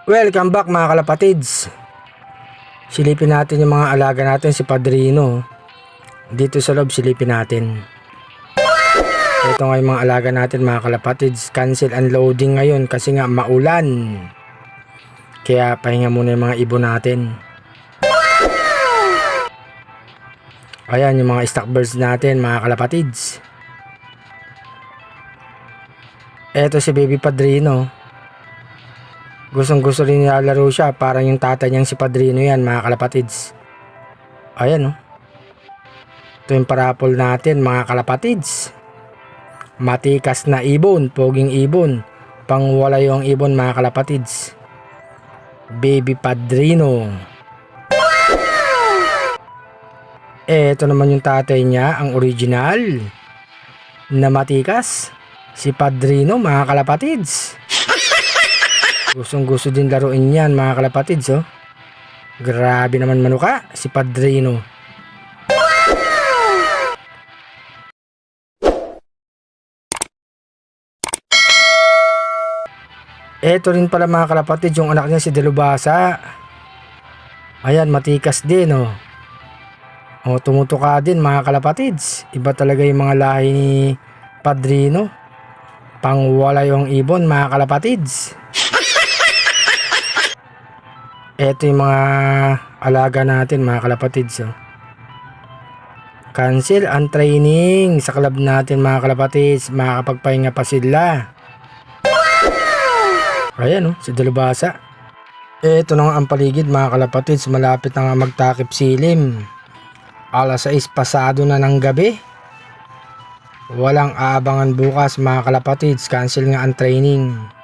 Welcome back mga kalapatids. Silipin natin yung mga alaga natin si Padrino. Dito sa loob silipin natin. Ito nga yung mga alaga natin mga kalapatids. Cancel unloading ngayon kasi nga maulan. Kaya pahinga muna yung mga ibon natin. Ayan yung mga stock birds natin mga kalapatids. Ito si Baby Padrino. Gustong gusto rin nilalaro siya. Parang yung tatay niyang si Padrino yan mga kalapatids. Ayan o. Ito yung parapol natin mga kalapatids. Matikas na ibon. Poging ibon. Pangwalay yung ibon mga kalapatids. Baby Padrino. Ito naman yung tatay niya. Ang original. Na matikas. Si Padrino mga kalapatids. Gustong gusto din laruin yan mga kalapatids oh. Grabe naman manuka si Padrino. Eto rin pala mga kalapatids yung anak niya si Delubasa. Ayan matikas din oh. Oh, tumutuka din mga kalapatids. Iba talaga yung mga lahi ni Padrino. Pangwala yung ibon mga kalapatids. Ito yung mga alaga natin mga kalapatids oh. Cancel ang training sa club natin mga kalapatids. Makakapagpahinga pa sila. Ayan oh, si Delubasa. Ito na nga ang paligid mga kalapatids. Malapit na nga magtakip silim. Alas 6 pasado na ng gabi. Walang aabangan bukas mga kalapatids. Cancel nga ang training.